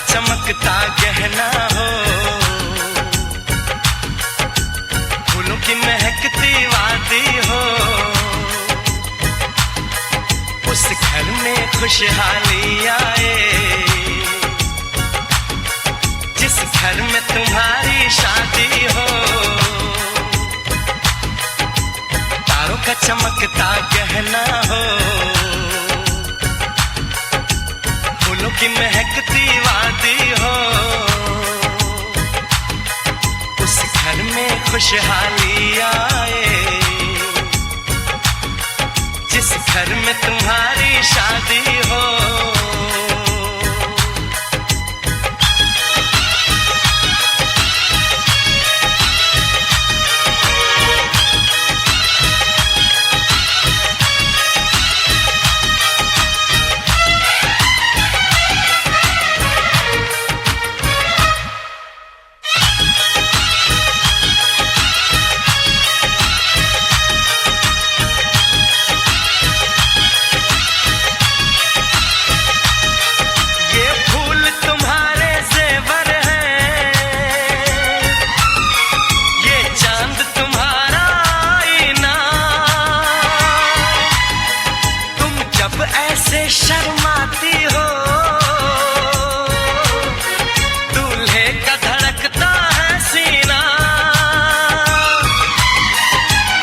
चमकता गहना हो, फूलों की महकती वादी हो, उस घर में खुशहाली आए जिस घर में तुम्हारी शादी हो। तारों का चमकता गहना हो, फूलों की महकती वादी हो, उस घर में खुशहाली आए जिस घर में तुम्हारी शादी हो। शर्माती हो, दूल्हे का धड़कता है सीना,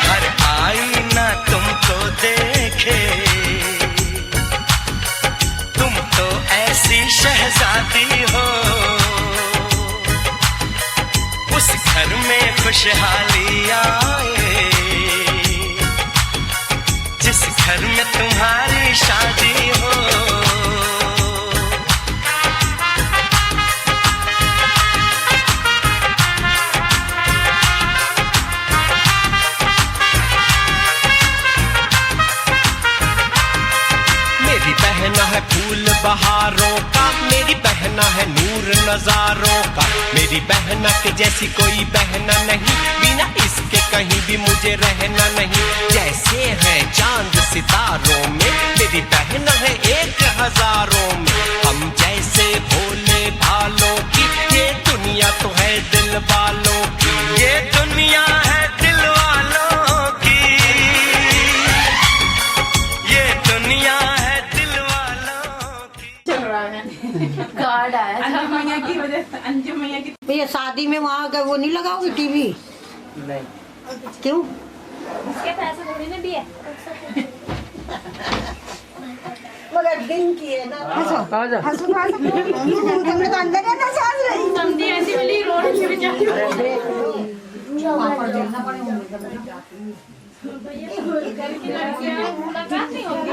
हर आईना तुमको देखे, तुम तो ऐसी शहजादी हो। उस घर में खुशहाली आए जिस घर में तुम्हारी शादी हो। मेरी बहना है फूल बहारों का, मेरी बहना है नूर नजारों का, मेरी बहना के जैसी कोई बहना नहीं, बिना इसके कहीं भी मुझे रहना नहीं। जैसे है चांद सितारों में, मेरी बहना है एक हजारों में, हम जैसे भोले भालों की, ये दुनिया तो है दिल वालों की, ये दुनिया है दिल वालों की, ये दुनिया है दिल वालों की। चल रहा है कार्ड आया अंजुम मैया की वजह से, अंजुम मैया की। भैया शादी में वहाँ का वो नहीं लगाओगे टीवी? नहीं। क्यों? उसके पैसे थोड़ी ना दिए। मगर दिन की है ना। हंसो हंसो तुमने तो अंदर है ना सांस रही। समझी ऐसी वाली रोड पे बेचारी। वहाँ पर देखना पड़ेगा। मुलाकात नहीं होगी।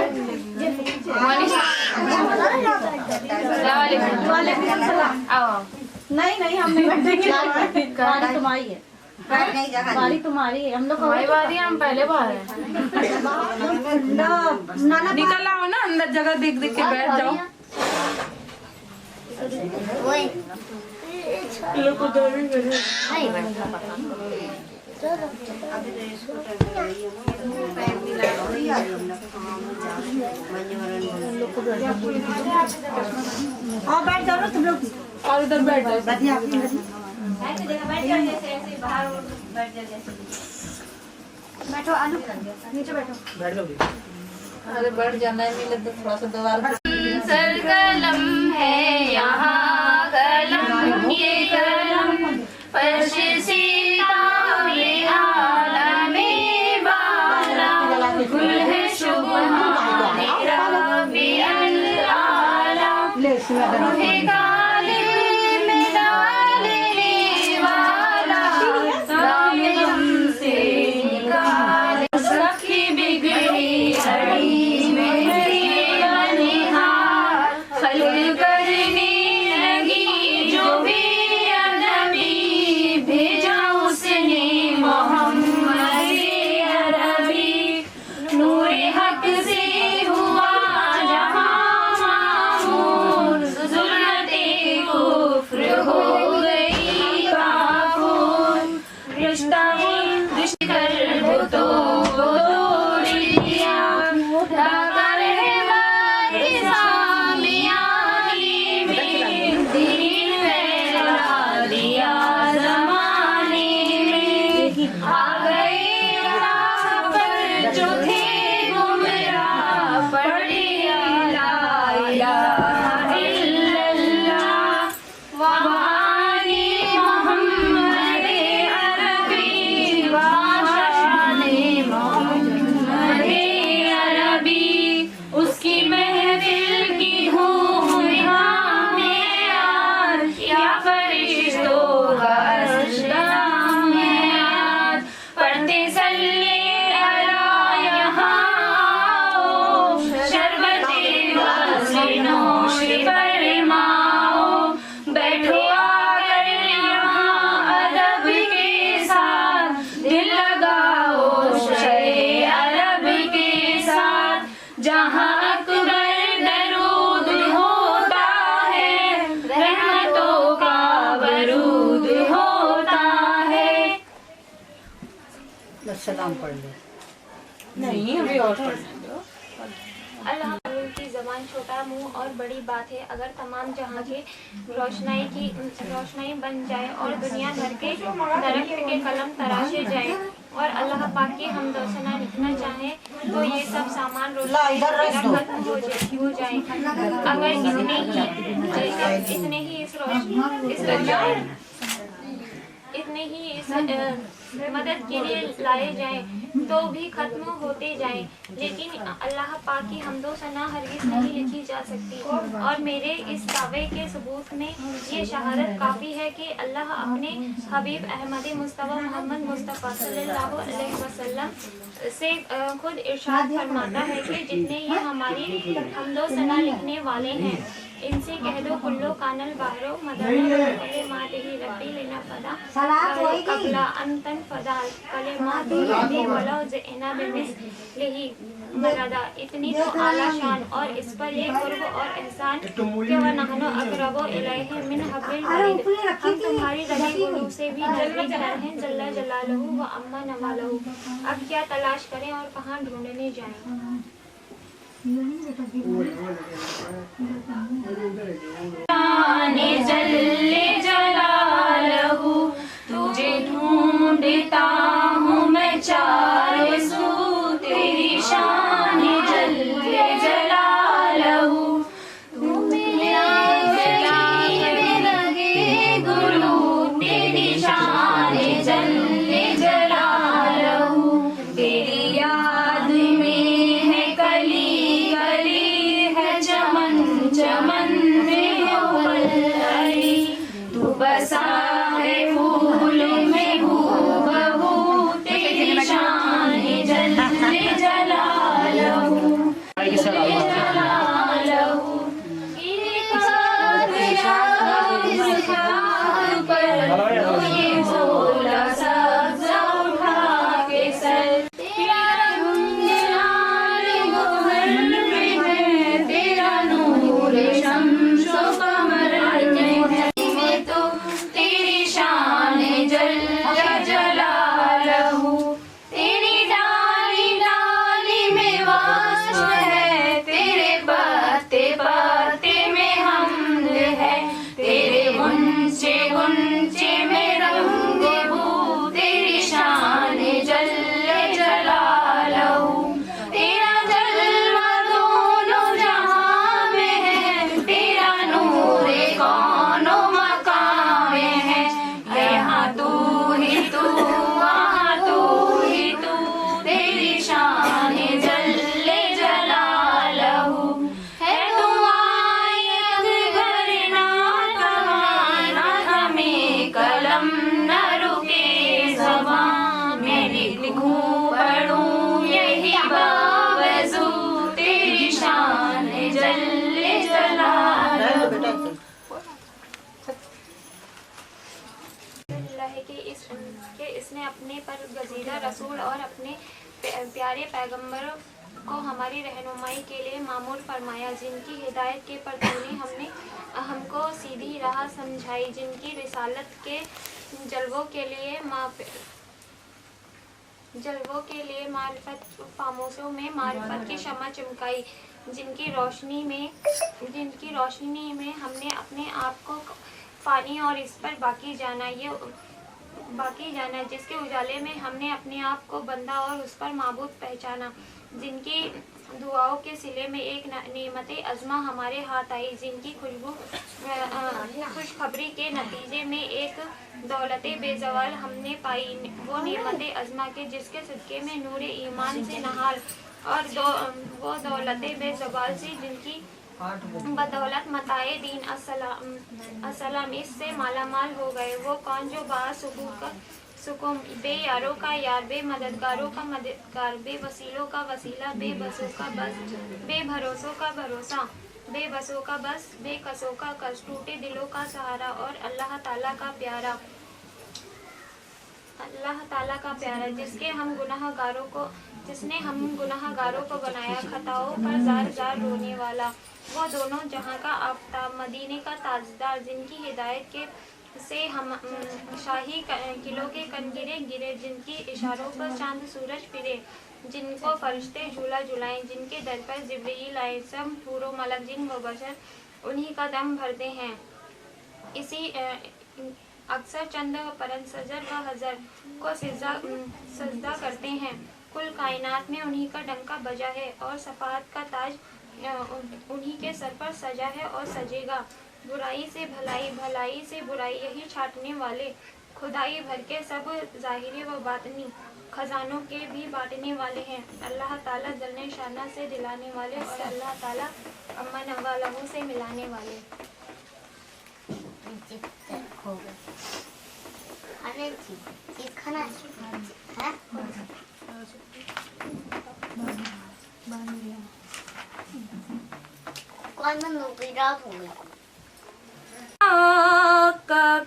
नहीं हम नहीं बैठेंगे। गाड़ी तुम्हारी है, बारी तुम्हारी है, हम लोग हमारी बारी है, हम पहले बाहर हैं। निकल आओ ना अंदर, जगह देख देख के बैठ जाओ। बैठ जाओ ना तुम लोग, और उधर बैठ जाओ। बैठ जाओ बैठो आलू, नीचे बैठो। बैठ जाओ। अरे बैठ जाना है, मिले तो थोड़ा सा दोबारा। सरगलम है यहाँ गलम, ये गलम फर्श सीता ये आलमे बाला, गुल है सुबहाने रबीउल आला, रूहे काले में डालने वाला, दामे हमसे निकाले, सखी बिगड़ी हरी मेरी बनिहार, खल्क करने लगी जो भी अदबी, भेजा उसने मोहम्मद अरबी, नूरे हक से हुआ जहां मामूर, ज़ुल्मते सलाम पढ़ ले। नहीं अभी और पढ़ने दो। अल्लाह की ज़बान छोटा मुंह और बड़ी बात है। अगर तमाम जहां के रोशनाई बन जाए और दुनिया भर के दरख्त के कलम तराशे जाए और अल्लाह पाक की हमदोसना लिखना चाहे तो ये सब सामान रोशनाई खत्म हो जाए। अगर इतने ही इस मदद के लिए लाए जाएं तो भी खत्म होते जाएं, लेकिन अल्लाह पाक की हमदो सना हरगिज़ नहीं लिखी जा सकती। और मेरे इस दावे के सबूत में ये शहादत काफ़ी है कि अल्लाह अपने हबीब अहमद मुस्तफ़ा मोहम्मद मुस्तफ़ा सल्लल्लाहु अलैहि वसल्लम से खुद इरशाद फरमाता है कि जितने ये हमारी हमदो सना लिखने वाले हैं इनसे कह दो कुल्लो कानल बाहरो मदना कलेमातिही रब्बी लेना फदा कबला अंतन फदा कलेमातिही वलाउ ज़इना बिमिस्लिही मरदा। इतनी तो आला शान और इस पर ये कुर्ब और एहसान कि वनहनु अक़रबु इलैहि मिन हब्लिल वरीद। हम तुम्हारी रगे गुलू से भी नज़दीक हैं जल्ला जलालहू व अम्मा नवालहू। अब क्या तलाश करें और कहाँ ढूंढने जाएं। जल्ले जलालहू तुझे ढूंढता हूँ मैं चारों सू, तेरी शान जल्ले जलालहू तू मेरा लगे गुरु, तेरी शान जल्ले जलालहू। तेरी याद में है कली कली है चमन चमन में हो पल्लवी, तू बसा है फूल में हूबहू, तेरी शान जल्ले जलालहू जलालहू। तेरे काद पर ये बोला सब्ज़ा उठा के सर, तेरा रंग लाल गोहर में है, तेरा नूर शम्सो कमर में है, तो तेरी शान जल्ला जलालहू। तेरी डाली डाली में वास्व है, तेरे पत्ते पत्ते में हमद है, तेरे गुंचे गुंचे में रंग बू, तेरी शान जल्ले जलालहू। तेरा जलवा दोनों जहां में है, तेरा नूर कौनो मकाम में है, यहाँ तू ही तू वहाँ तू ही तू, तेरी शान जल्ले जलालहू। है दुआएं घर ना तवाना हमें कलम न रुके ज़बान में, लिखूं पढ़ूं यही बावजू, तेरी शान जल्ले जलालहू। है कि इसने अपने पर गजीरा रसूल और अपने प्यारे पैगंबरों को हमारी रहनुमाई के लिए मामूर फरमाया, जिनकी हिदायत के परतूने हमको सीधी राह समझाई, जिनकी रिसालत के जलवों के लिए मारिफत फामोशों में मारिफत की शम्मा चमकाई, जिनकी रोशनी में हमने अपने आप को पानी और इस पर बाकी जाना, जिसके उजाले में हमने अपने आप को बंदा और उस पर माबूद पहचाना, जिनकी दुआओं के सिले में एक नेमत अज़मा हमारे हाथ आई, जिनकी खुशखबरी के नतीजे में एक दौलत बेजवाल हमने पाई, वो नेमत अज़मा के जिसके सदक़े में नूर ईमान से नहार और वो दौलत बेजवाल से जिनकी बदौलत मताए दीन अस्सलाम इससे मालामाल हो गए। वो कौन जो सुकून बे यारों का यार, बे मददगारों का मददगार, बे वसीलों का वसीला, बे बसों का बस, बे भरोसों का भरोसा, बे बसों का बस, बे कसों का कस, टूटे दिलों का सहारा और अल्लाह ताला का प्यारा, जिसने हम गुनाहगारों को बनाया, खताओं पर जार जार रोने वाला, वो दोनों जहां का आफताब, मदीने का ताजदार, जिनकी हिदायत के से हम शाही किलों के कनगिरे गिरे, जिनकी इशारों पर चांद सूरज फिरे, जिनको फरिश्ते झूला झुलाएं, जिनके दर पर जिब्रील आए, सब हूरो मलक जिन व बशर उन्हीं का दम भरते हैं। इसी अक्सर चंद परन सजर व हजर को सजदा करते हैं। कुल कायनात में उन्हीं का डंका बजा है और सफात का ताज उन्हीं के सर पर सजा है और सजेगा। बुराई से भलाई, भलाई से बुराई, यही छाटने वाले, खुदाई भर के सब ज़ाहिरी व बातनी खजानों के भी बांटने वाले हैं। अल्लाह ताला जलने शाना से दिलाने वाले और अल्लाह ताला अम्मन वालहू से मिलाने वाले। अरे चीज खाना है कौन मैं नौकरी रात हो गई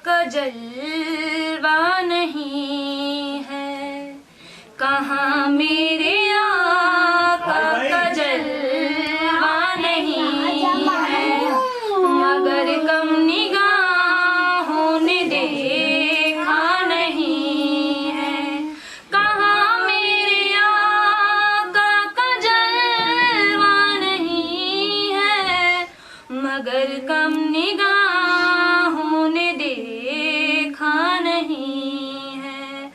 का जलवा नहीं है, कहाँ मेरे आका का जलवा नहीं है, मगर कम निगाहों ने देखा नहीं है। कहाँ मेरे आका का जलवा नहीं है, मगर कम निगाहों ने देखा नहीं है।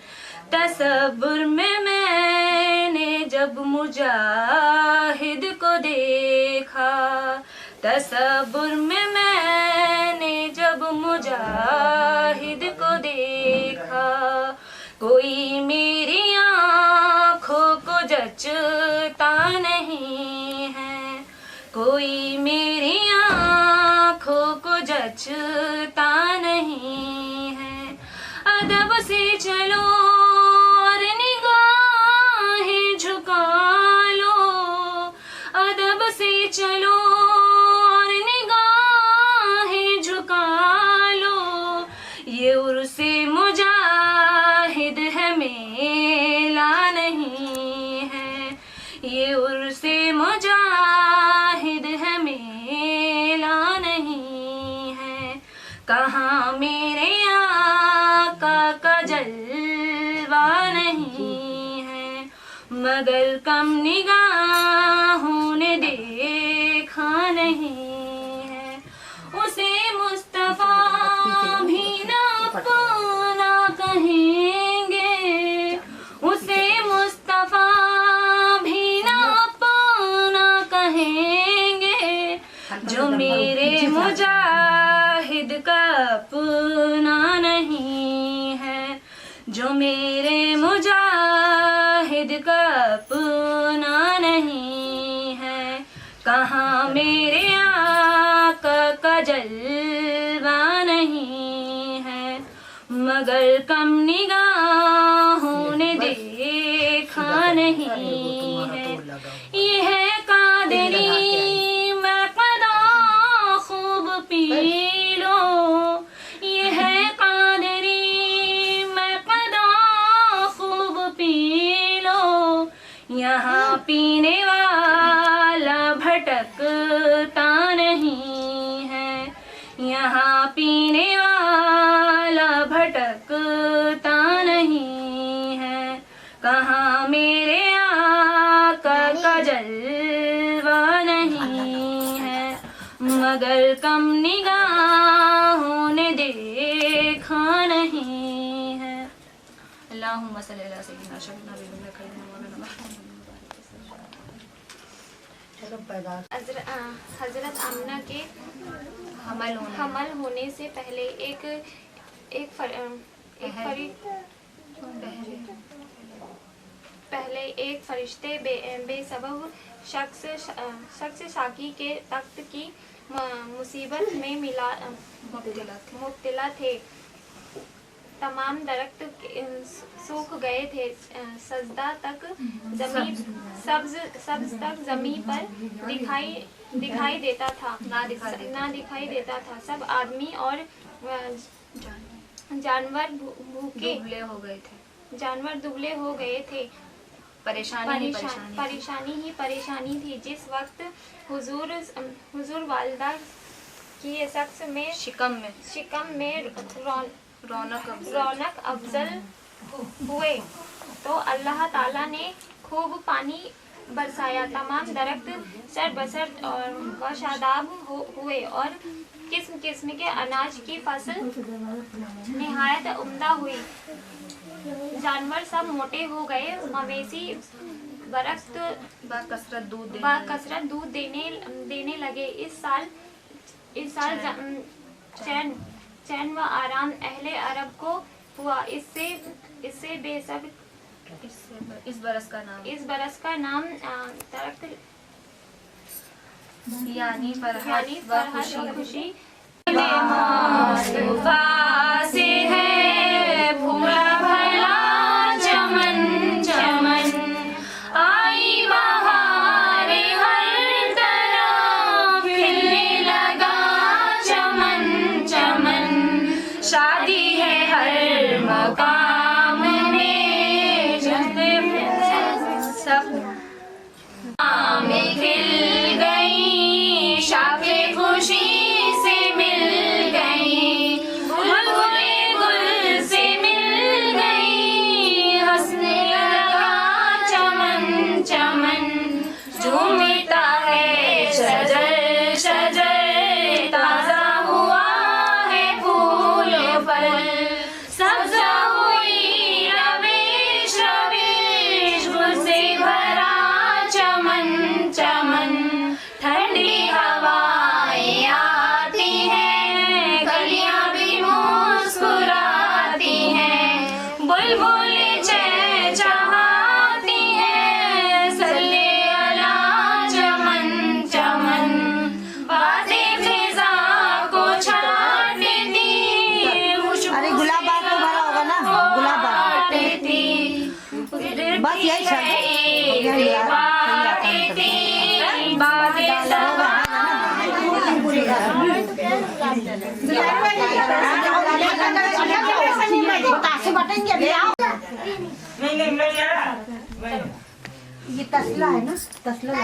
तसब्बुर में मैंने जब मुजाहिद को देखा, तसब्बुर में मैंने जब मुजाहिद को देखा, कोई मेरी आँखों को जचता नहीं है, कोई मेरी आँखों को जचता नहीं है। अदब से चलो और निगाहें झुका लो, अदब से चलो और निगाहें झुका लो, ये उर्से मुजाहिद है मेला नहीं है, ये उर्से मुजाहिद है मेला नहीं है। कहाँ मेरे आका का जलवा नहीं है, मगर कम निगाहों ने देखा नहीं है। उसे मुस्तफा भी ना अपना कहेंगे, उसे मुस्तफा भी ना अपना कहेंगे, जो मेरे मुजाहिद का अपना नहीं है, जो मेरे मुजाहिद का अपना नहीं है। कहाँ मेरे आका का जलवा नहीं है, मगर कम निगाहों ने देखा नहीं है। ये है कादरी मैं कदा खूब पी लो, ये है कादरी मैं कदा खूब पी लो, यहाँ पीने वाला भटकता नहीं है, यहाँ पीने वाला भटकता नहीं है। कहाँ मेरे आका का जलवा नहीं है, मगर कम निगाहों ने देखा नहीं है। अल्लाहुम्मा सल्ली अला सय्यिदिना शफीना बिल्ला खैरिना मौलाना हजरत आमना के हमल होने से पहले एक फरिश्ते बेसबब शख्स शाकी के तख्त की मुसीबत में मुब्तला थे। तमाम दरख्त सूख गए थे, सजदा तक सब्ज तक जमीन पर दिखाई देता था, ना दिखाई देता था। सब आदमी और जानवर भूखे हो गए थे, जानवर दुबले हो गए थे। परेशानी ही परेशानी थी। जिस वक्त हुजूर किए शख्स में शिकम में रौनक अफजल हुए तो अल्लाह ताला ने खूब पानी बरसाया। तमाम दरख्त सरबसर और शादाब हुए और किस्म किस्म के अनाज की फसल निहायत उम्दा हुई। जानवर सब मोटे हो गए, मवेशी बाकसरत दूध देने लगे। इस साल चैन व आराम अहले अरब को हुआ। इससे बेशक इस बरस का नाम दरख्त यानी फरहत व खुशी मुस्तफा से है फूला भला चमन चमन। आई बहारे हर तरफ खिलने लगा चमन चमन। शादी है हर मकाम में सब में खिल गई शाखे खुशी से मिल गई। बुलबुले गुल से मिल गई हंसने लगा चमन चमन। झूमता है शजर शजर ताजा हुआ है फूल फल। सब्जा हुई रवेश रवेश गुल से भरा चमन चमन। ठंडी हवाएं आती हैं गलियां भी मुस्कुराती हैं। बुलबुलें चहचहाती हैं सल्ले अला चमन चमन। बातें फिजा को छाटती अरे गुलाबाग तो भरा होगा ना, गुलाबाग बस यही ये तसला है ना, तसला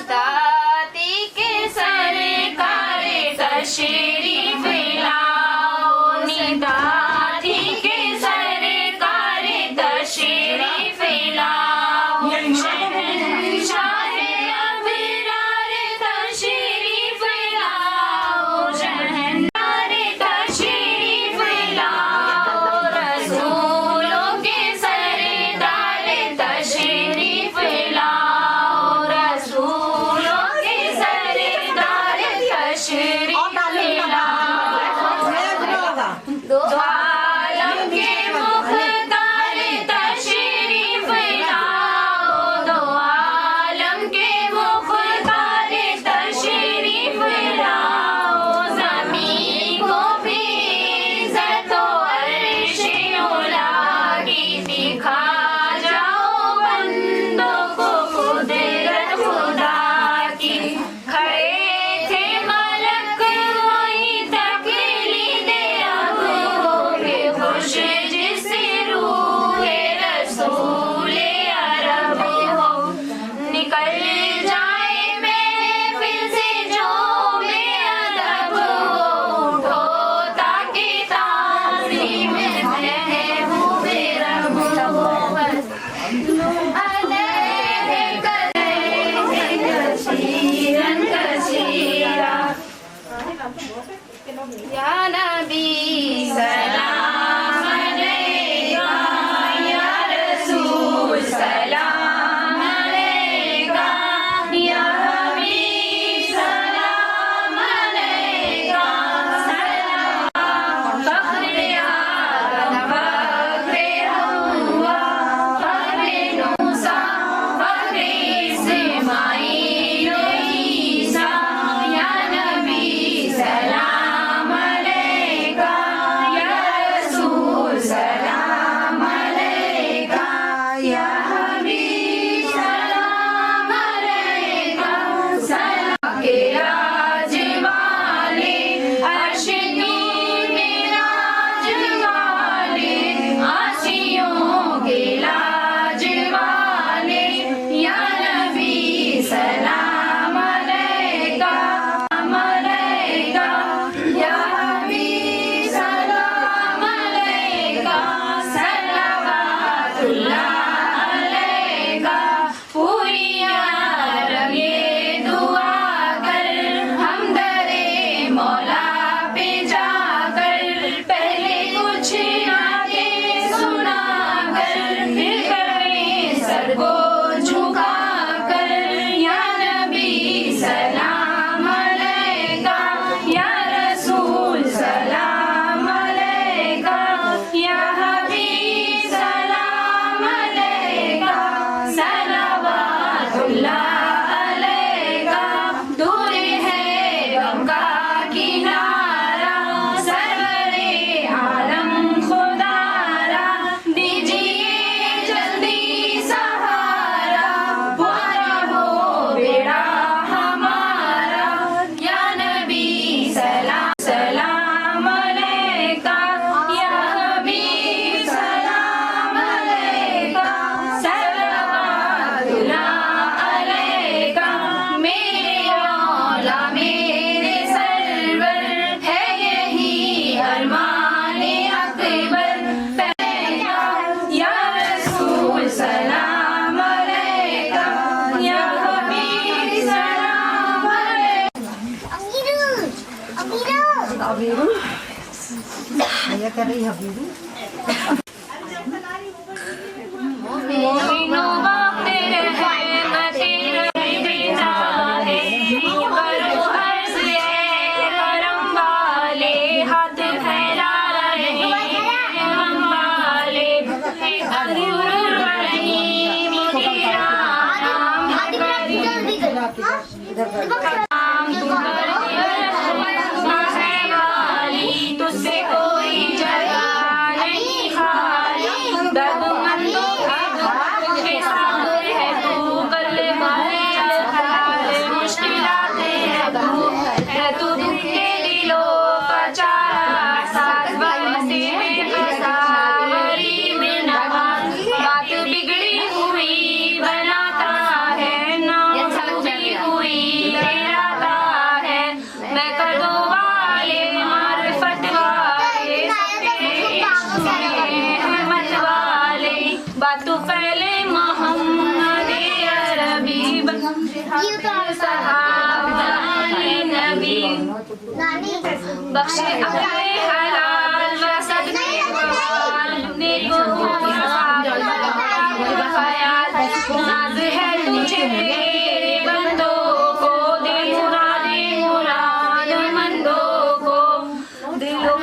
दाती के सरकार तशरीफ लाओ। निदाती के सरकार तशरीफ लाओ। शहंशाह अबरार तशरीफ लाओ। शहंशाह तशरीफ लाओ। रसूलों के सरदार तशरीफ लाओ। रसूलों के सरदार तशरीफ लाओ। दो आलम के मुख्तार तशरीफ लाओ। दो आलम के मुख्तार तशरीफ लाओ। ज़मीन को भी इज़्ज़त व अर्श उला की दिखा जाओ बंदों को कुदरत खुदा की। खड़े थे मलक वहीं तकलीदे अब हो के खुश जिससे रूहे रसूले अरब हो। निकल जाए महफिल से जो बेअदब हो। उठो ताकि ताज़ीम महबूबे रब हो। अलैहि कसीरन कसीरा। या नबी सलाम अलैका या रसूल सलाम अलैका या हबीब सलाम अलैका। सलाम फख्र आदम फख्र हव्वा फख्र मूसा फख्र इस्माईल ईसा। या नबी सलाम अलैका या भैया कर रही है हबीबी मोमिनो वक्त रहमते रबीना है करो अर्ज़ है करम वाले हाथ फैला रहे हम वाले अज़ुर रहीम तेरा नाम तुझसे कोई जगह नहीं खाली दर्दमंदों के सागर है तू कल्ब मुश्किलाते है तू के दिलों का चारा साथ बरसे बसावरी में नवाज बात बिगड़ी हुई बनाता है ना हुई हुई तेराता है मैं कदों वाले मारिफत वाले रहमत वाले बातों पहले मोहम्मद अरबी सहाबा नबी बख्शे अपने हलाल व सदके नेको नाज है तुझे तेरे बंदों को दिल मुराद मंदों को दिलों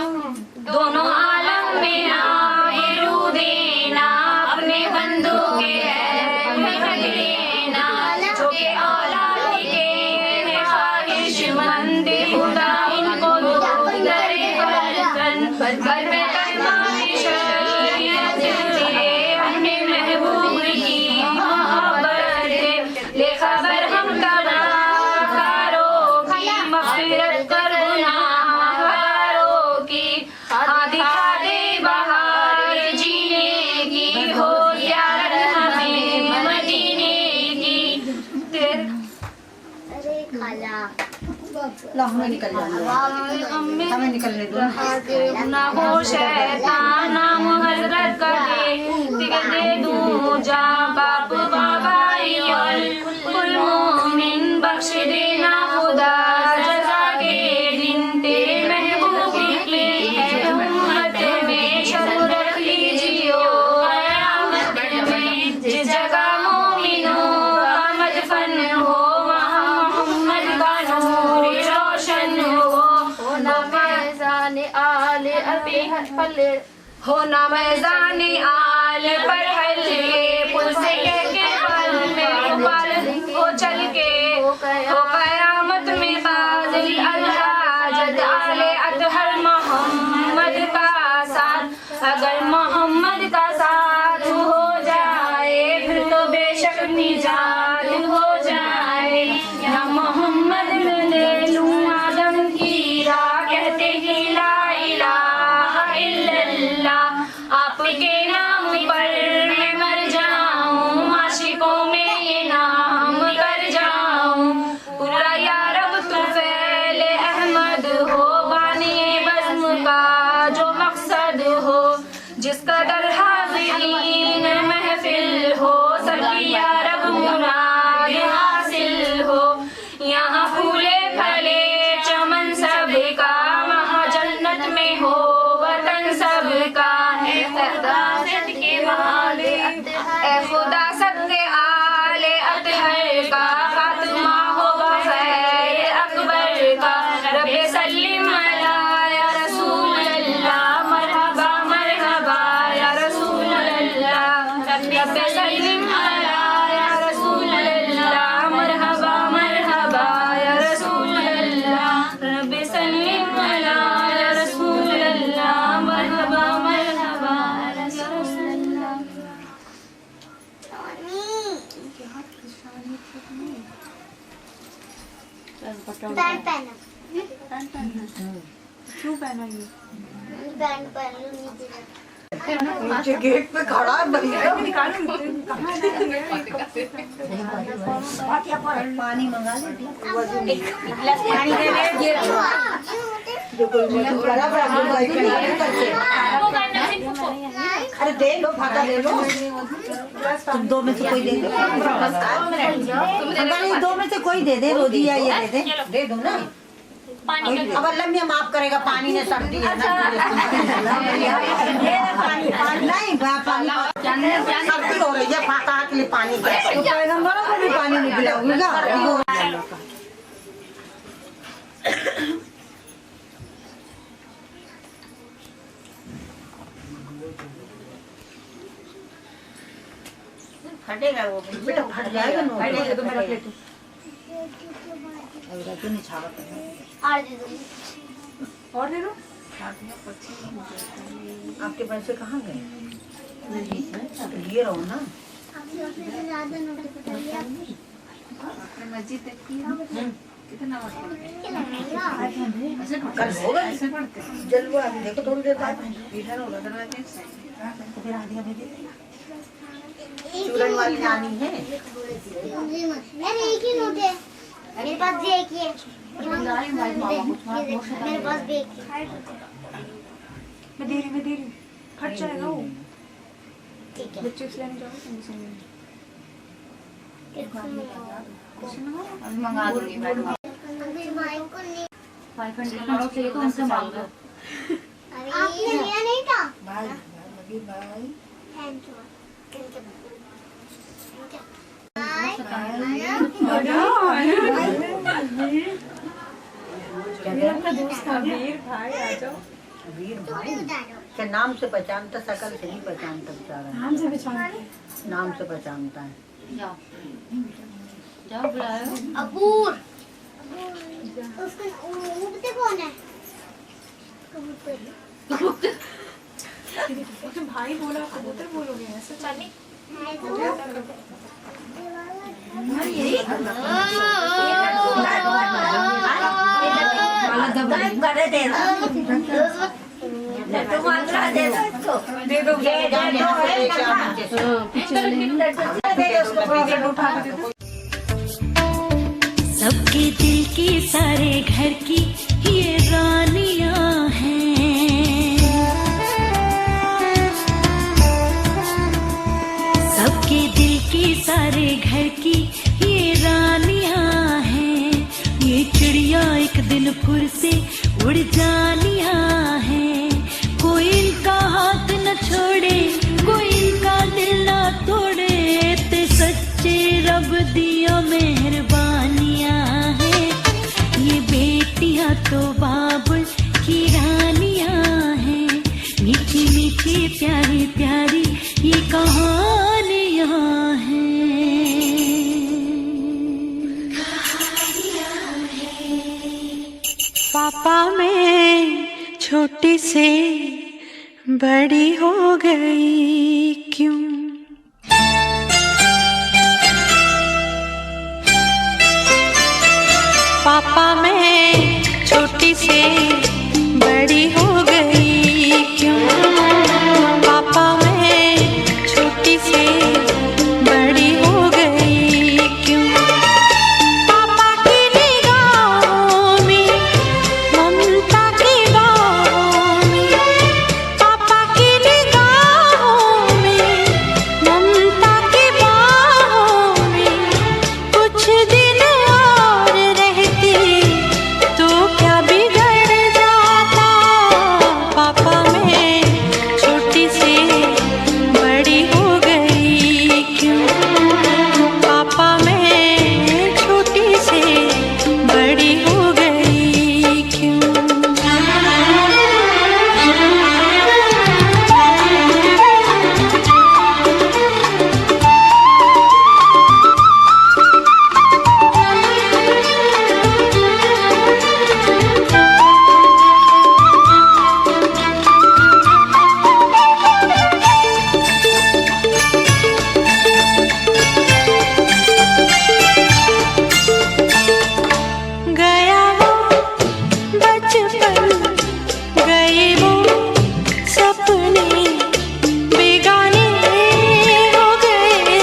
दोनों आलम में आए रू देना अपने बंदों के लेना जो के औलाद के ख्वाहिशमंद खुदा इनको दरे घर में पैमाने शरीयत दे अपने महबूब की मोहब्बत ले खबर हम गुनाहगारों की मग़फ़िरत कर गुनाहगारों की हाँ दिखा दे बहार जीने की हो यार हमें मदीने की अरे खाला लो हमें निकल जाने हमें निकलने दो ना हो शैतान नाम हजरत कर दे दूं जा बाप बाबाई और कुल मोमिन बख्श देना खुदा जज़ा के दिन तेरे महबूब की है उम्मत में शब रख लीजियो क़यामत में जिस जगह मोमिनों का मदफन हो वहाँ मोहम्मद का नूर रोशन हो ना मैज़ान आल अबी फले हो ना मैज़ान आल पर हल्के पुल से कह के पल में उबाल हो चल के हो क़यामत में बाज़िल अलहाजत आले अतहर मोहम्मद का साथ अगर मोहम्मद का साथ हो जाए फिर तो बेशक निजात हो जाए या मोहम्मद में ले लूं आदम की राह कहते ही ला इलाहा इल्लल्लाह आपके नाम पर मैं मर जाऊं आशिकों में ये नाम कर जाऊं पूरा या रब तू फैले अहमद हो बानिए बज़्म का जो मकसद हो जिसका दर हाज़िरीन महफिल हो सबकी या रब मुराद हासिल हो यहाँ फूले फले चमन सबका वहाँ जन्नत में हो वतन सबका ए खुदा सदके वाले ए खुदा सदके आले अतहर का खात्मा हो खैर अकबर का रब्बे सल्लिम अला या रसूल अल्लाह मरहबा मरहबा या रसूल अल्लाह रब्बे सल्लिम अला या रसूल अल्लाह मरहबा मरहबा या रसूल अल्लाह रब्बे सल्लिम अला या रसूल अल्लाह मरहबा मरहबा या रसूल अल्लाह पैंट पहना क्यों पहना ये पैंट पहन लो नीचे नीचे गेट पे खड़ा है भैया पानी मंगा ले एक गिलास पानी दे ले ये बड़ा बड़ा अरे दे लो भागा ले लो तुम दो में से कोई दे दो दो में से कोई दे दे रोजी या ये दे दे दो ना पानी का अब अल्लाह मियां माफ करेगा, पानी ने सर्दी है ना। नहीं पानी सर्दी हो रही है, फाका के लिए पानी का तो पैगंबरों को भी पानी नहीं पिलाऊंगा। फटेगा वो बेटा, फट जाएगा ना, फटेगा तो मेरा प्लेट और तो नहीं छावा और दे दो। और दे दो। आपके पैसे कहाँ गए? ये रहो ना, ज्यादा नोट बताइए आपने मस्जिद देखी कितना कल होगा जलवा। अभी देखो थोड़ी देर बाद इधर होगा दरवाजे से फिर आधी आधी दे चूरन वाली नानी है। यार एक ही नोट है मेरे पास, भी एक ही है मेरे पास भी एक ही। मैं दे रही फट जाएगा वो। ठीक है बच्चे से लेने जाओ तुम संग अभी मंगा दूंगी मैडम। अभी भाई को नहीं 500 नोट चाहिए तो उनसे मांगो। आपने लिया नहीं था भाई भाई थैंक यू। वीर भाई क्या नाम से पहचानता, शकल से नहीं पहचानता बेचारा। नाम से पहचानता है। जाओ जाओ बुलाओ। अबूर उसका उगते कौन है? कबूतर भाई बोला कबूतर बोलोगे ऐसे चलिए दे दो सबके दिल की सारे घर की ये रानियां हैं, सबके दिल की सारे घर की ये रानियां हैं। ये चिड़िया एक दिन फिर से उड़ जानियां हैं। कोई इनका हाथ न छोड़े, कोई इनका दिल न तोड़े, ते सच्चे रब दिया मेहरबानियां हैं। ये बेटियां तो बाबुल की रानियां हैं। मीठी मीठी प्यारी प्यारी ये कहानियां हैं। पापा मैं छोटी से बड़ी हो गई क्यों? पापा मैं छोटी से बड़ी हो गई क्यों? पापा मैं छोटी से बड़ी हो गई क्यों? पापा की निगाहों में ममता की बाहों में, पापा की निगाहों में ममता की बाहों में, कुछ दिन और रहती तो क्या बिगड़ जाता? पापा मैं छोटी से बड़ी हो गई क्यों? पापा मैं छोटी से बड़ी हो गई क्यों? गया वो बचपन, गए वो सपने, बेगाने हो गए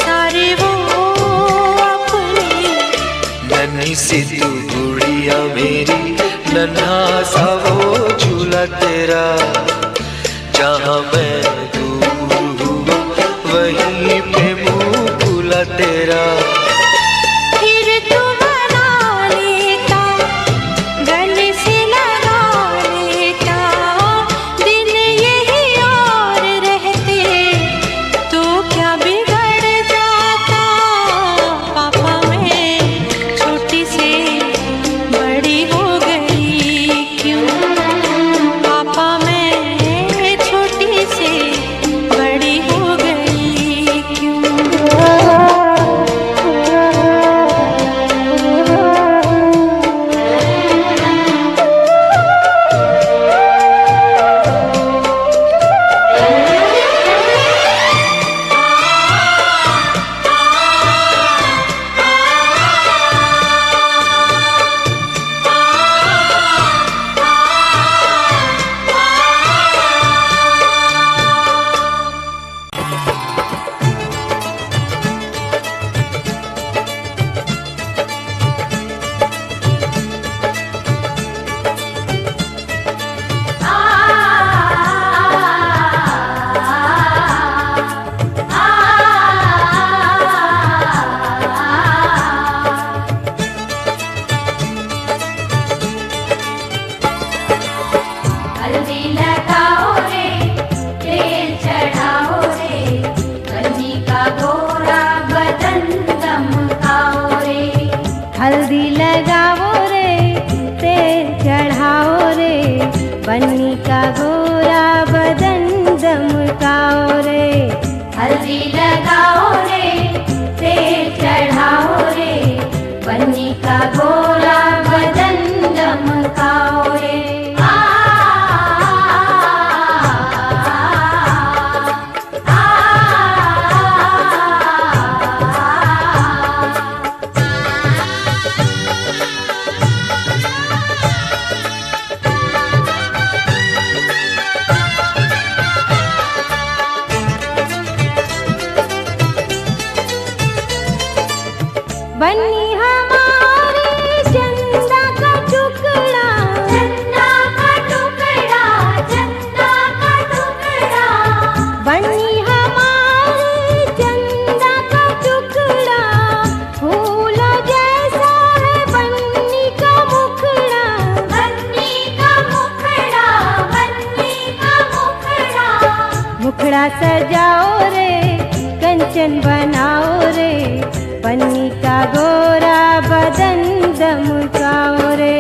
सारे वो अपने। नन्ही सी तू गुड़िया मेरी, नन्हा सा वो झूला तेरा, जहाँ मैं दूर हुआ वहीं पे मुँह खुला तेरा। फिर तू मनाने का बन्नी का गोरा बदन दमकाओ रे। हल्दी लगाओ रे, तेल चढ़ाओ रे, बन्नी का गोरा बदन दमकाओ रे। बन्नी हमारे चंदा का टुकड़ा, चंदा का टुकड़ा, चंदा का टुकड़ा, बन्नी हमारे चंदा का टुकड़ा, फूल जैसा है बन्नी का मुखड़ा। बन्नी का मुखड़ा, बन्नी का मुखड़ा, मुखड़ा सजाओ रे, कंचन बनाओ रे, बन्नी का गोरा बदन दमकाओ रे।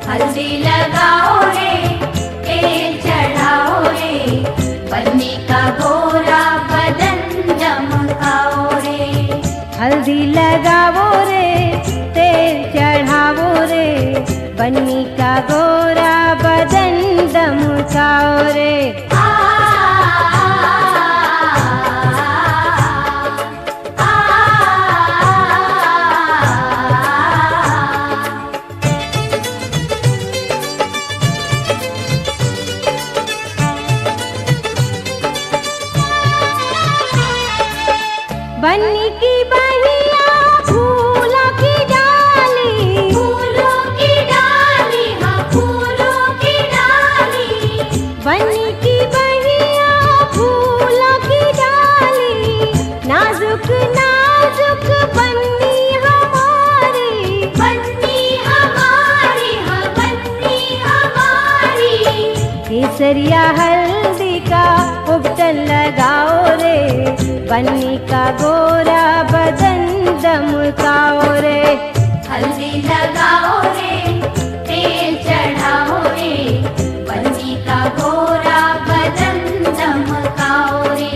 हल्दी लगाओ रे, तेल चढ़ाओ रे, बन्नी का गोरा बदन दमकाओ रे। हल्दी लगाओ रे, तेल चढ़ाओ रे, बन्नी का गोरा बदन दमकाओ रे। बन्नी की बहिया फूलों की डाली, फूलों की डाली, हाँ फूलों की डाली, बन्नी की बहिया फूलों की डाली, नाजुक नाजुक बन्नी हमारी, बन्नी हमारी, हाँ बन्नी हमारी। केसरिया हल्दी का उपटन लगाओ रे, बन्नी का गोरा बदन दमकाओ रे। हल्दी लगाओ रे, तेल चढ़ाओ रे, बन्नी का गोरा बदन दमकाओ रे।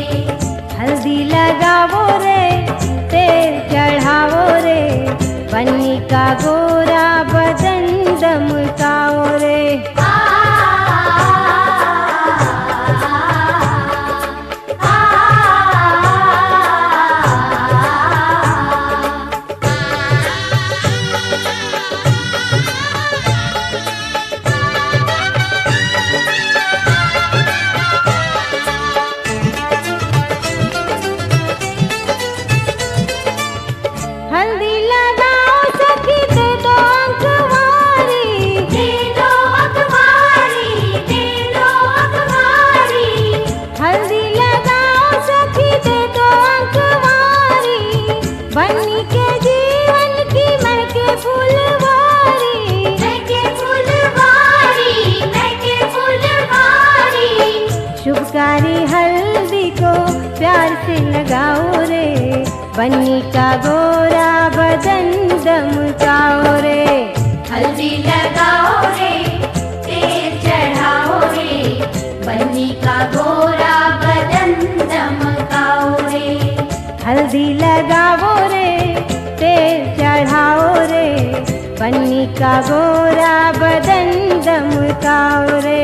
हल्दी लगाओ रे, तेल चढ़ाओ रे, बन्नी का गोरा बदन दमकाओ रे। हल्दी लगाओ सखी दे दो अखबारी, दे दो अखबारी, दे दो अखबारी, हल्दी लगाओ सखी दे दो अखबारी, बन्नी के जीवन की महके फुलवारी। महके फुलवारी, महके फुलवारी। शुभकारी हल्दी को प्यार से लगाओ रे, बन्नी का गोरा बदन दमकाओ रे। हल्दी लगाओ रे, तेल चढ़ाओ रे, बन्नी का गोरा बदन दमकाओ रे। हल्दी लगाओ रे, तेल चढ़ाओ रे, बन्नी का गोरा बदन दमकाओ रे।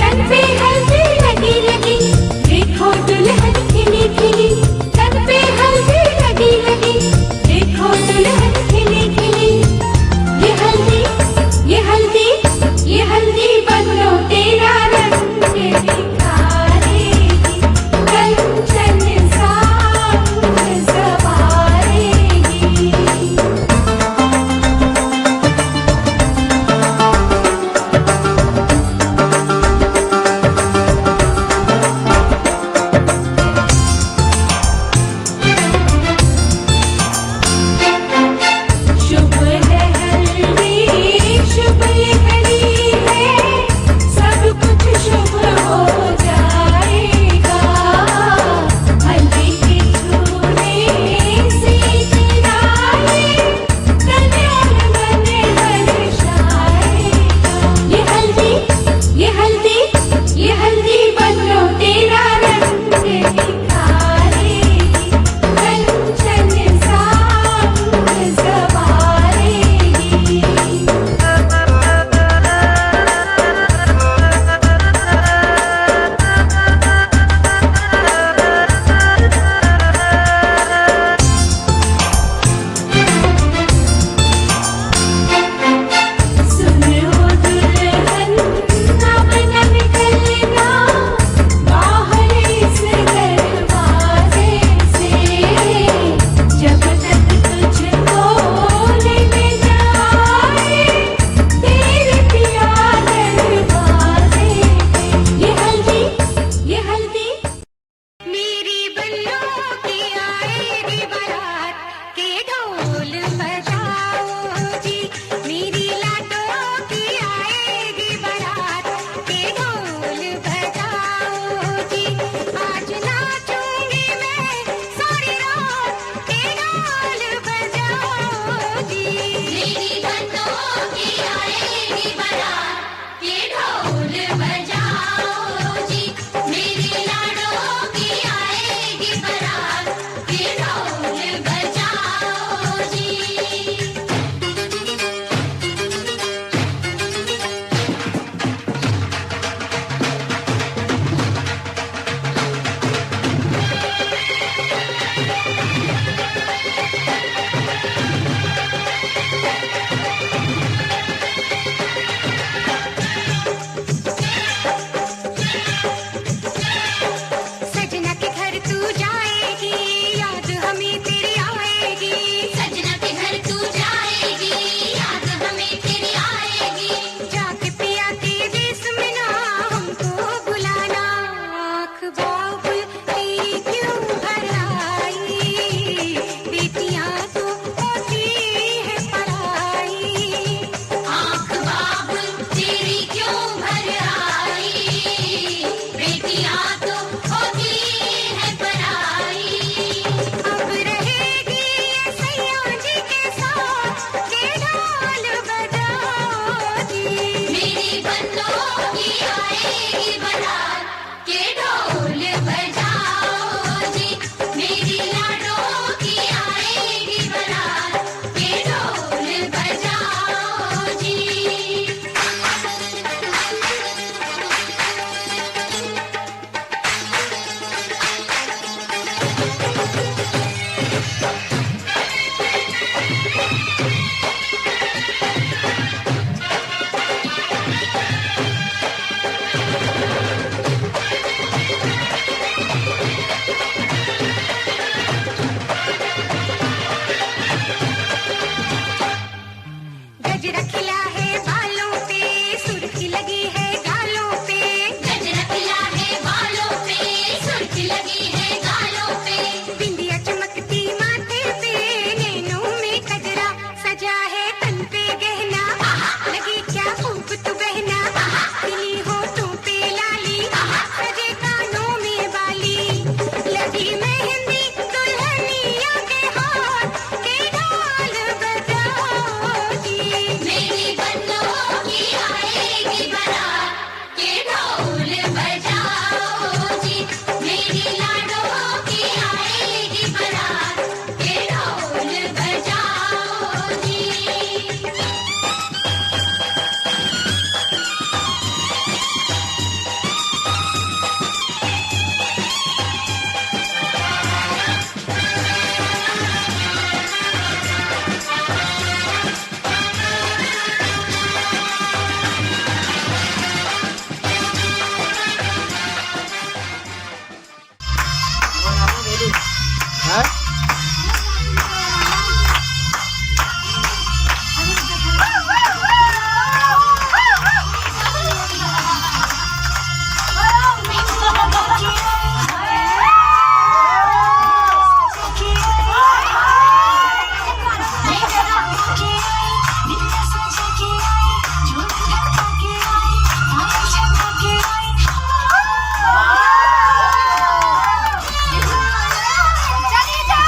तन पे हल्दी लगी लगी, चली जा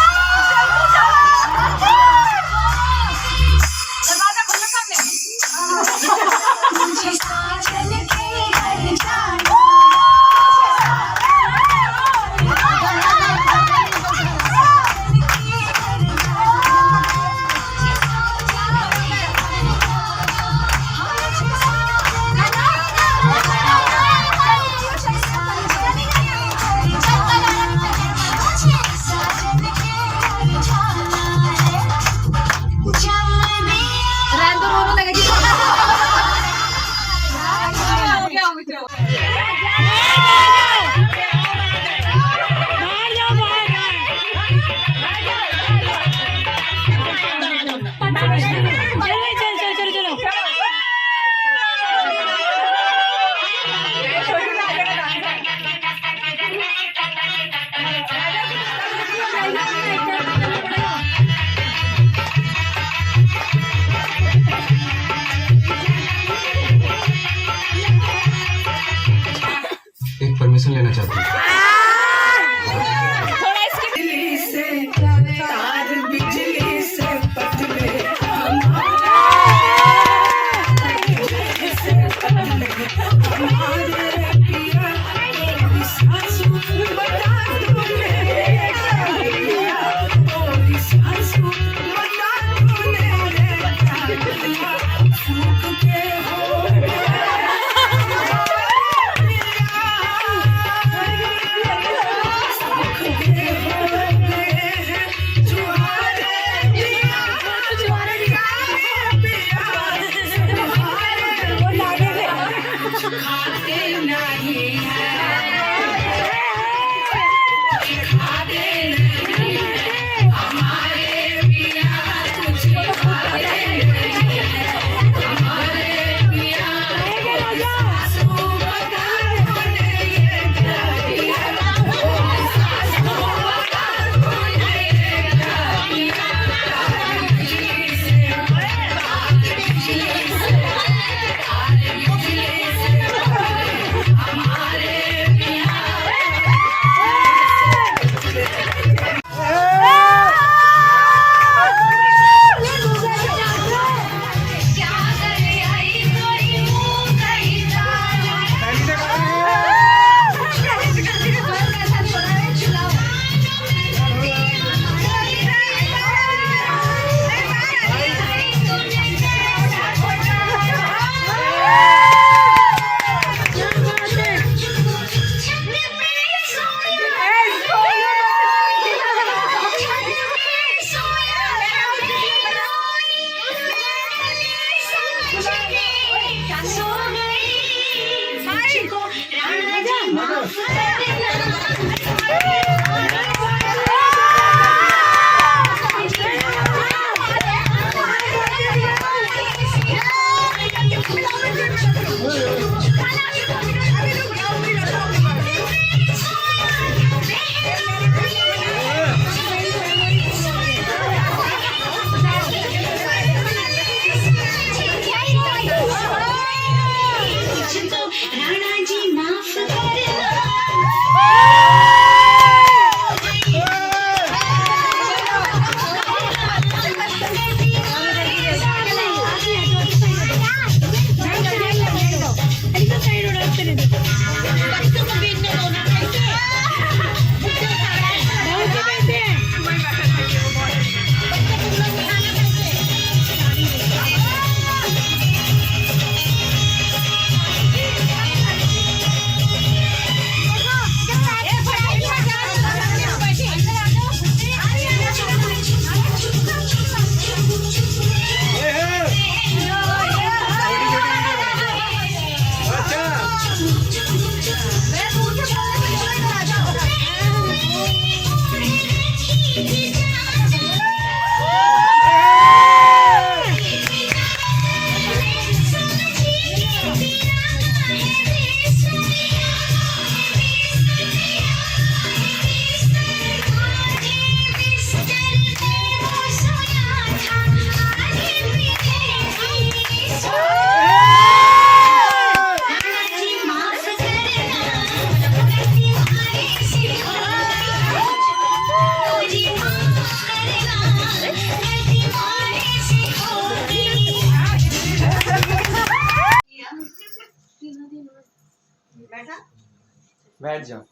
बैठ जाओ।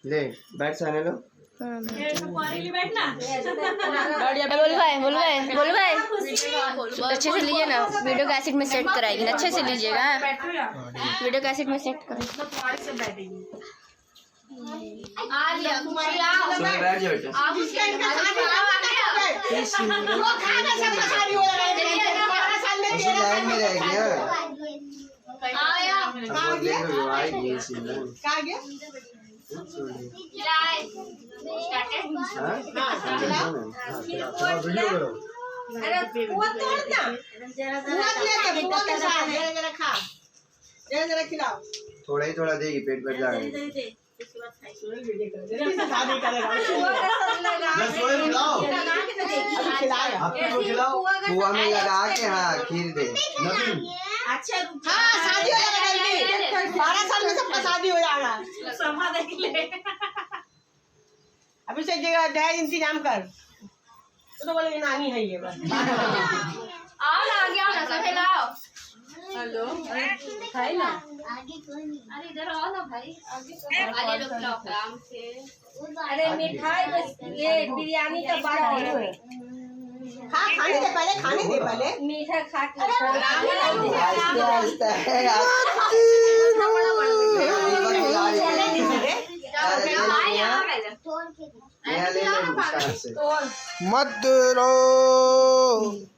ले बैठ जाने लो। बोल भाई अच्छे से लीजिए ना, वीडियो कैसेट में सेट कराएगी ना, अच्छे से लीजिएगा, वीडियो कैसेट में सेट कर। बैठ जाओ बेटा। लाइन में रहेगी थोड़ा ही थोड़ा देगी, पेट भर जाएगा। कुआ में लगा के हाँ खीर दे। अच्छा हाँ शादी हो जाएगा जल्दी, 12 साल में सबका शादी हो जाएगा। अभी से जगह दहेज इंतजाम कर। तो बोले नानी है ये बस। आओ ना आगे आओ ना, सब लाओ। हेलो खाई ना, अरे इधर आओ ना भाई, आगे लोग आराम से। अरे मिठाई बस ये बिरयानी का बड़ा ऑर्डर है। खाने दे पहले मीठा खा के मत रो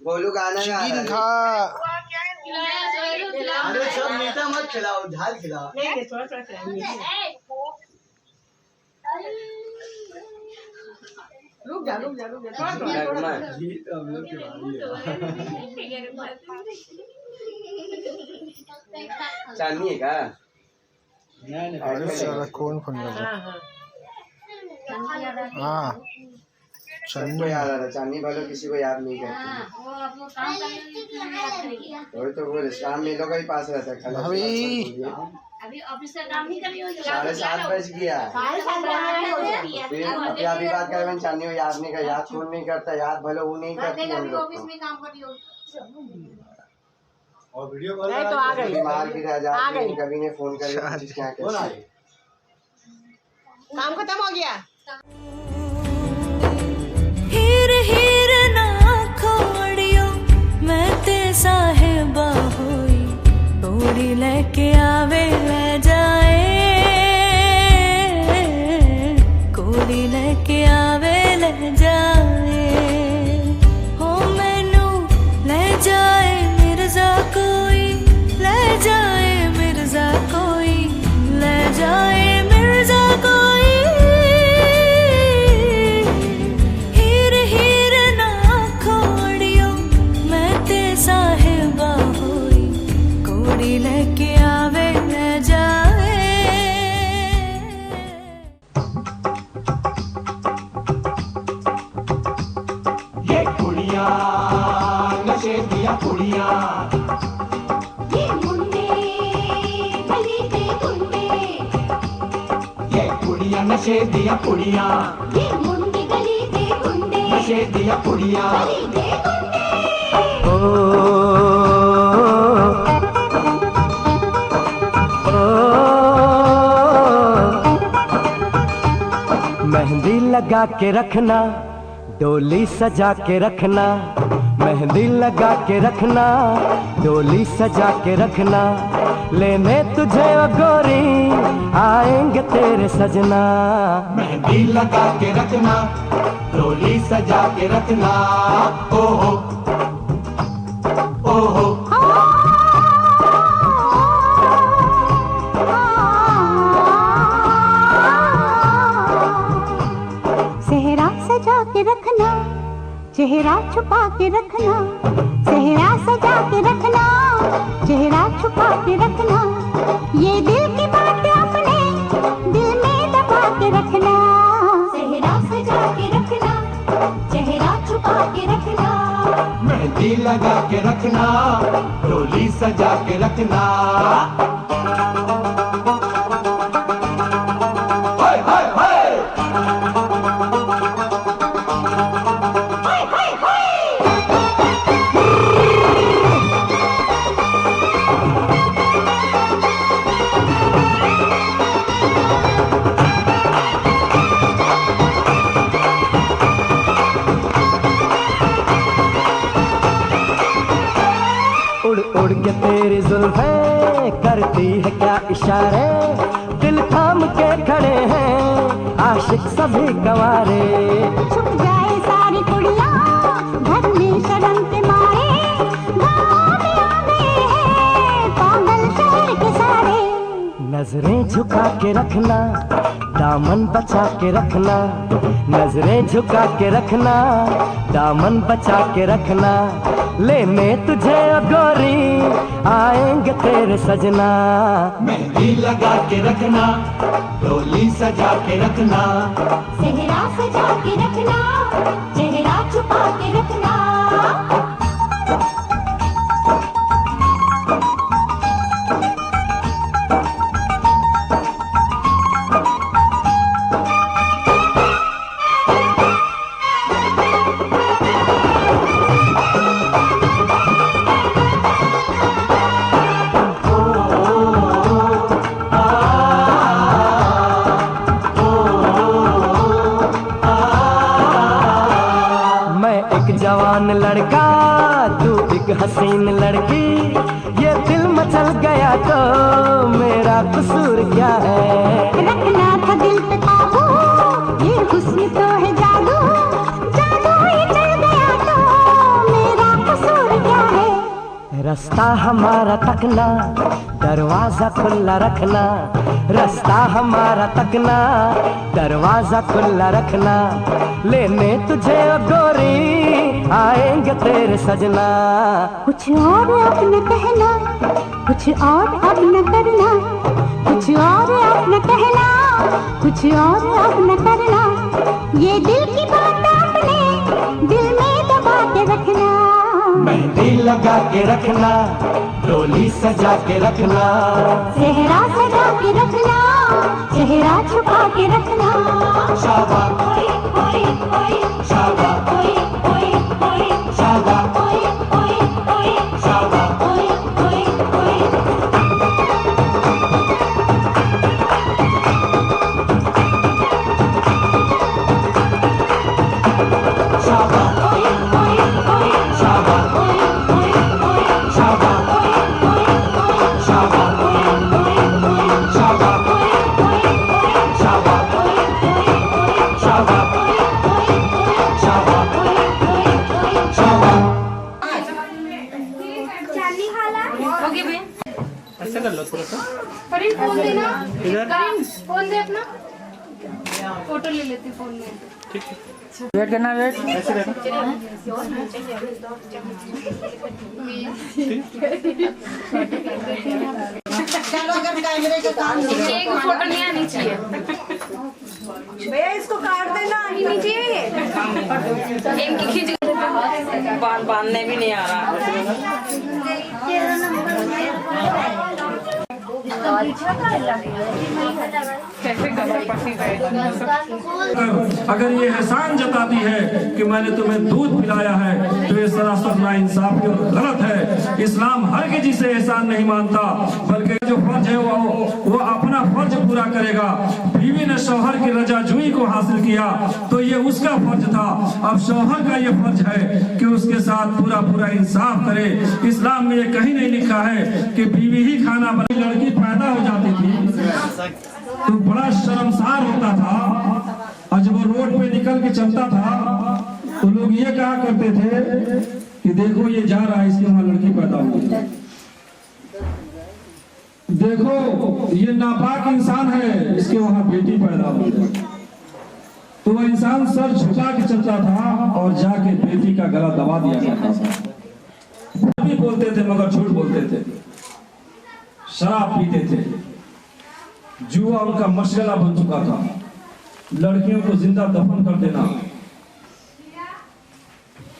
बोलू गाना खा। अरे सब मीठा मत खिलाओ, झाल खिलाओ। रुक जा चांदनी है का? कौन फोन कर रहा? हाँ सबको याद आ रहा, चांदनी वालों किसी को याद नहीं करती। वही तो बोले शाम में लोग ही पास रहता है। अभी ऑफिस का काम नहीं करी हो, 7:30 बज गया। फिर अभी बात कर रहे चांदनी को याद नहीं कर, याद कौन नहीं करता, याद भले वो नहीं करती हम लोग को। और वीडियो कॉल तो आ गई, बीमार भी रह जाती, कभी ने फोन कर क्या काम खत्म हो गया। हीर हीर ना खोड़ियो मैं ते साहिबा होई, तोड़ी लेके आवे ले जाए, कोड़ी लेके आवे ले जाए, हो मैनू ले जाए मिर्जा कोई, ले जाए मिर्जा कोई, ले जाए मिर्जा कोई। लेके आवे ले जाए। ये कुड़िया नशे दिया कुड़िया, ये मुंडे गली के गुंडे, ये कुड़िया नशे दिया कुड़िया, ये मुंडे गली के गुंडे, नशे दिया कुड़िया। गली के गुंडे। मेहंदी लगा के रखना, डोली सजा के रखना, मेहंदी लगा के रखना, डोली सजा के रखना, लेने तुझे ओ गोरी आएंगे तेरे सजना। मेहंदी लगा के रखना, डोली सजा के रखना, ओहो ओहो। सेहरा सजा के रखना, चेहरा छुपा के रखना, सेहरा सजा के रखना, चेहरा छुपा के रखना, ये दिल की बात अपने दिल में दबा के रखना। सेहरा सजा के रखना, चेहरा छुपा के रखना, मेहंदी लगा के रखना, डोली सजा के रखना। ये तेरी जुल्फे करती है क्या इशारे, दिल थाम के खड़े हैं आशिक सभी गंवारे। छुप जाए सारी कुड़ियाँ घर में शर्म के मारे, गाँव में आ गए हैं पागल शहर के सारे। नजरें झुका के रखना, दामन बचा के रखना, नजरें झुका के रखना, दामन बचा के रखना। लेने तुझे गोरी आएंगे तेरे सजना। मेहंदी लगा के रखना, डोली सजा के रखना, सेहरा सजा के रखना, चेहरा छुपा के रखना। जवान लड़का तू एक हसीन लड़की, ये दिल मचल गया तो मेरा कसूर क्या है। रखना था दिल पे काबू, ये हुस्न तो है जादू, जादू ही चल गया तो मेरा कसूर क्या है। रास्ता हमारा तकना, दरवाजा खुला रखना, रास्ता हमारा तकना, दरवाजा खुला रखना। लेने तुझे गोरी आएंगे तेरे सजना। कुछ और अब न कहना, कुछ और अब न करना, कुछ और अब न कहना, कुछ और अब न करना। ये दिल की बात अपने दिल में दबा के रखना। मेहंदी लगा के रखना, डोली सजा के रखना, सेहरा सजा के रखना, चेहरा छुपा के रखना। शाबाश शाबाश शाबाश ऐसे कर लो थोड़ा सा। करीम फोन देना, करीम फोन दे अपना, फोटो ले लेते फोन में। ठीक है, वेट करना, वेट ऐसे रहना। चलो अगर कैमरे के काम एक फोटो नहीं आनी चाहिए भैया, इसको काट देना, आनी नहीं चाहिए। एक खींच बांधने भी नहीं आ रहा। अगर ये एहसान जताती है कि मैंने तुम्हें दूध पिलाया है तो ये सरासर नाइंसाफी और गलत है। इस्लाम हर किसी से एहसान नहीं मानता, बल्कि जो फर्ज है वो अपना फर्ज पूरा करेगा। बीवी ने शौहर की रजाजुई को हासिल किया तो ये उसका फर्ज था, अब शौहर का ये फर्ज है कि उसके साथ पूरा पूरा इंसाफ करे। इस्लाम में ये कहीं नहीं लिखा है कि बीवी ही खाना बनाए। लड़की पैदा हो जाती थी तो बड़ा शर्मसार होता था, और जब वो रोड पे निकल के चलता था तो लोग ये कहा करते थे कि देखो ये जा रहा है, इसके वहां लड़की पैदा होगी, देखो ये नापाक इंसान है, इसके वहां बेटी पैदा होगी। तो वह इंसान सर झुका के चलता था और जाके बेटी का गला दबा दिया करता था। भी बोलते थे मगर झूठ बोलते थे, शराब पीते थे, जुआ उनका मशगला बन चुका था, लड़कियों को जिंदा दफन कर देना।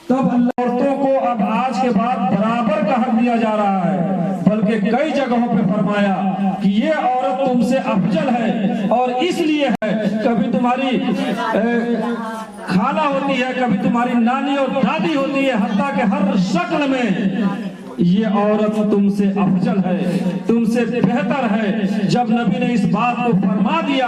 तब औरतों को अब आज के बाद बराबर का हक दिया जा रहा है, बल्कि कई जगहों पे फरमाया कि ये औरत तुमसे अफजल है और इसलिए है, कभी तुम्हारी खाला होती है, कभी तुम्हारी नानी और दादी होती है, हत्ता के हर शक्ल में ये औरत तुमसे अफजल है, तुमसे बेहतर है। जब नबी ने इस बात को फरमा दिया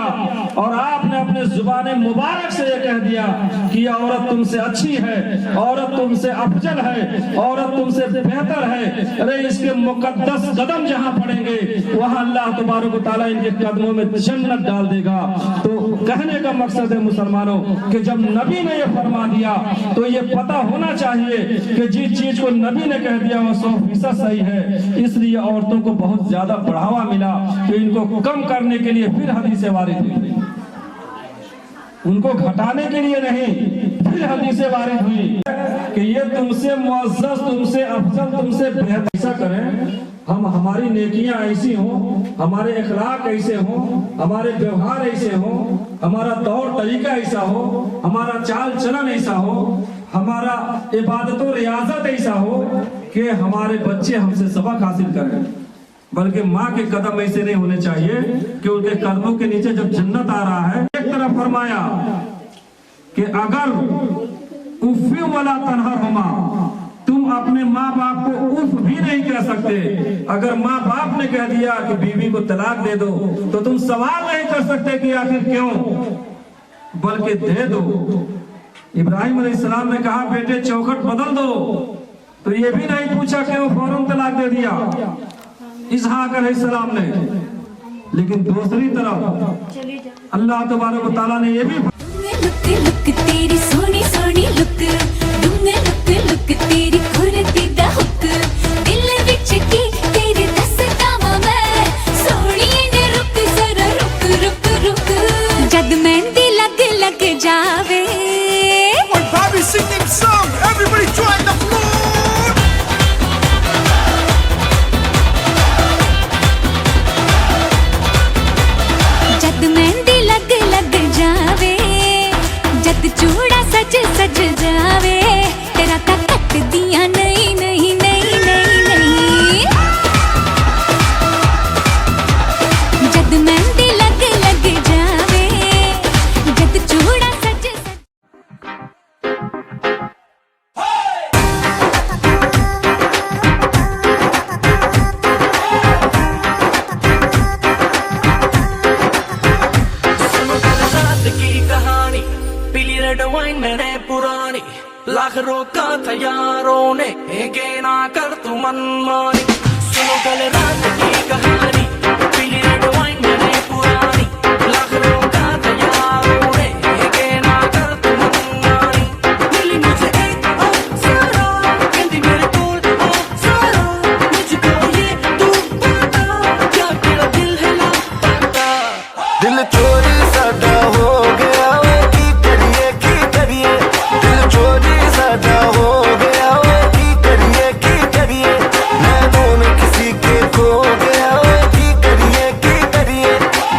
और आपने अपने जुबान मुबारक से ये कह दिया कि ये औरत तुमसे अच्छी है, औरत तुमसे अफजल है, औरत तुमसे बेहतर है, अरे इसके मुकद्दस कदम जहां पड़ेंगे वहां अल्लाह तबारक व तआला इनके कदमों में जन्नत डाल देगा। तो कहने का मकसद है मुसलमानों कि जब नबी ने ये फरमा दिया तो ये पता होना चाहिए कि जिस चीज को नबी ने कह दिया वो 100% सही है। इसलिए औरतों को बहुत ज्यादा बढ़ावा मिला कि इनको कम करने के लिए फिर हदीसें वारिद हुई, उनको घटाने के लिए नहीं, फिर हदीसें वारिद हुई कि ये तुमसे मुअज़्ज़ज़, तुमसे अफजल, तुमसे बेहतर। ऐसा करें हम, हमारी नेकियां ऐसी हो, हमारे इखलाक ऐसे हो, हमारे व्यवहार ऐसे हो, हमारा तौर तरीका ऐसा हो, हमारा चाल चलन ऐसा हो, हमारा इबादत और रियाजत ऐसा हो कि हमारे बच्चे हमसे सबक हासिल करें। बल्कि माँ के कदम ऐसे नहीं होने चाहिए कि उनके कदमों के नीचे जब जन्नत आ रहा है। एक तरफ फरमाया कि अगर उफ़्फ़ी वला तनहरहुमा, तुम अपने माँ बाप को उफ भी नहीं कह सकते। अगर माँ बाप ने कह दिया कि बीवी को तलाक दे दो तो तुम सवाल नहीं कर सकते कि आखिर क्यों, बल्कि दे दो। इब्राहिम अलैहिस्सलाम ने कहा बेटे चौखट बदल दो, तो ये भी नहीं पूछा कि वो फौरन तलाक दे दिया इसहाक अलैहिस्सलाम ने। लेकिन दूसरी तरफ अल्लाह तबारक व तआला ने ये भी लुक तेरी सोनी सोनी लुक, लुक तेरी खुरती दा हुक, दिल विच की तेरे दसदा मैं सोहणीए ने रुक जरा रुक रुक रुक, जद मेहंदी लग लग जावे। Bobby singing song, everybody join the floor. जद मेहंदी लग लग जावे, जद चूड़ा सज सज जावे, तेरा ता कट दिया नहीं नहीं नहीं नहीं नहीं। जद मेहंदी लग लग जावे, जद चूड़ा सज सज। वाइन मैंने पुरानी लाख रोका था यारों ने, ना कर तू मनमानी। सुनो कल रात की कहानी, पीली रेड वाइन मैंने पुरानी, लाख रोका था यारों ने, ना कर तू मनमानी। मिली मुझे एक अप्सरा, कहती मेरे कोल अप्सरा, मुझको ये तू बता, क्या तेरा दिल है लापता। दिल चोरी साडा हो गया वे, की करिए दिल चोरी साडा हो गया वे, की करिए नैनों में किसी के खो गया वे, की करिए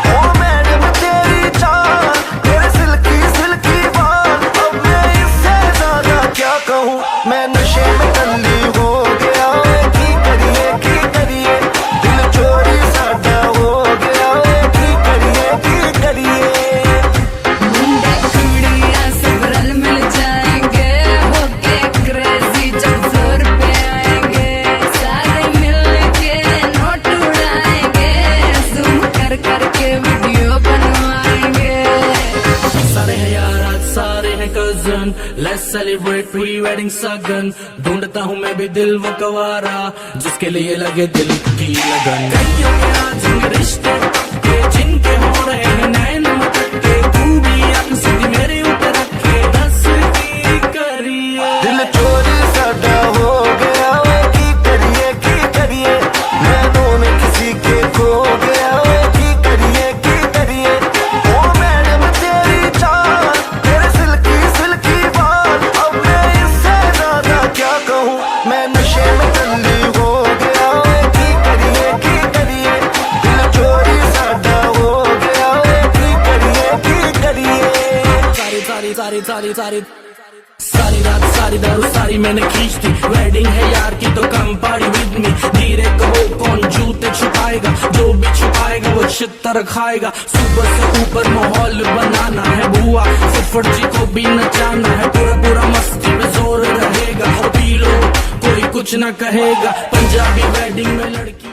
ओ मैडम तेरी चाल, तेरे सिल्की सिल्की बाल, अब मैं इससे ज्यादा क्या कहूँ, मैं नशे में टल्ली हो गया वे, की करिए दिल चोरी साडा हो गया वे, की करिए। मुंडे कुड़ियां सब रल मिल जाएंगे, होके क्रेजी जब फ्लोर पे आएंगे, सारे मिल के नोट उड़ाएंगे, जूम कर करके वीडियो बनवाएंगे। सारे हैं यार आज सारे हैं cousin, let's celebrate pre wedding सगन। ढूंढता हूँ मैं भी दिल वो कवारा, जिसके लिए लगे दिल की लगन। कईयों के आज होंगे रिश्ते के, जिनके हो रहे हैं नैन मटके, तू भी आंख सीधी मेरे ऊपर रखे, दस की करिए। दिल चोरी साडा हो गया वे, की करिए नैनों में किसी के खो गया वे, की करिए ओ मैडम तेरी चाल, तेरे सिल्की सिल्की बाल, अब मैं इससे ज्यादा क्या कहूँ, मैं नशे में टल्ली हो गया वे, की करिए दिल चोरी साडा हो गया वे, की करिए। सारी रात सारी दारू सारी मैंने खींच दी, वेडिंग है यार की तो कम पार्टी विद मी। धीरे कहो कौन जूते छुपाएगा, जो भी छुपाएगा वो छितर खाएगा। सुबह से ऊपर माहौल बनाना है बुआ, फुफड़ जी को भी नचाना है, पूरा पूरा मस्ती में जोर रहेगा। पी लो कोई कुछ कुछ न कहेगा। पंजाबी वेडिंग में लड़की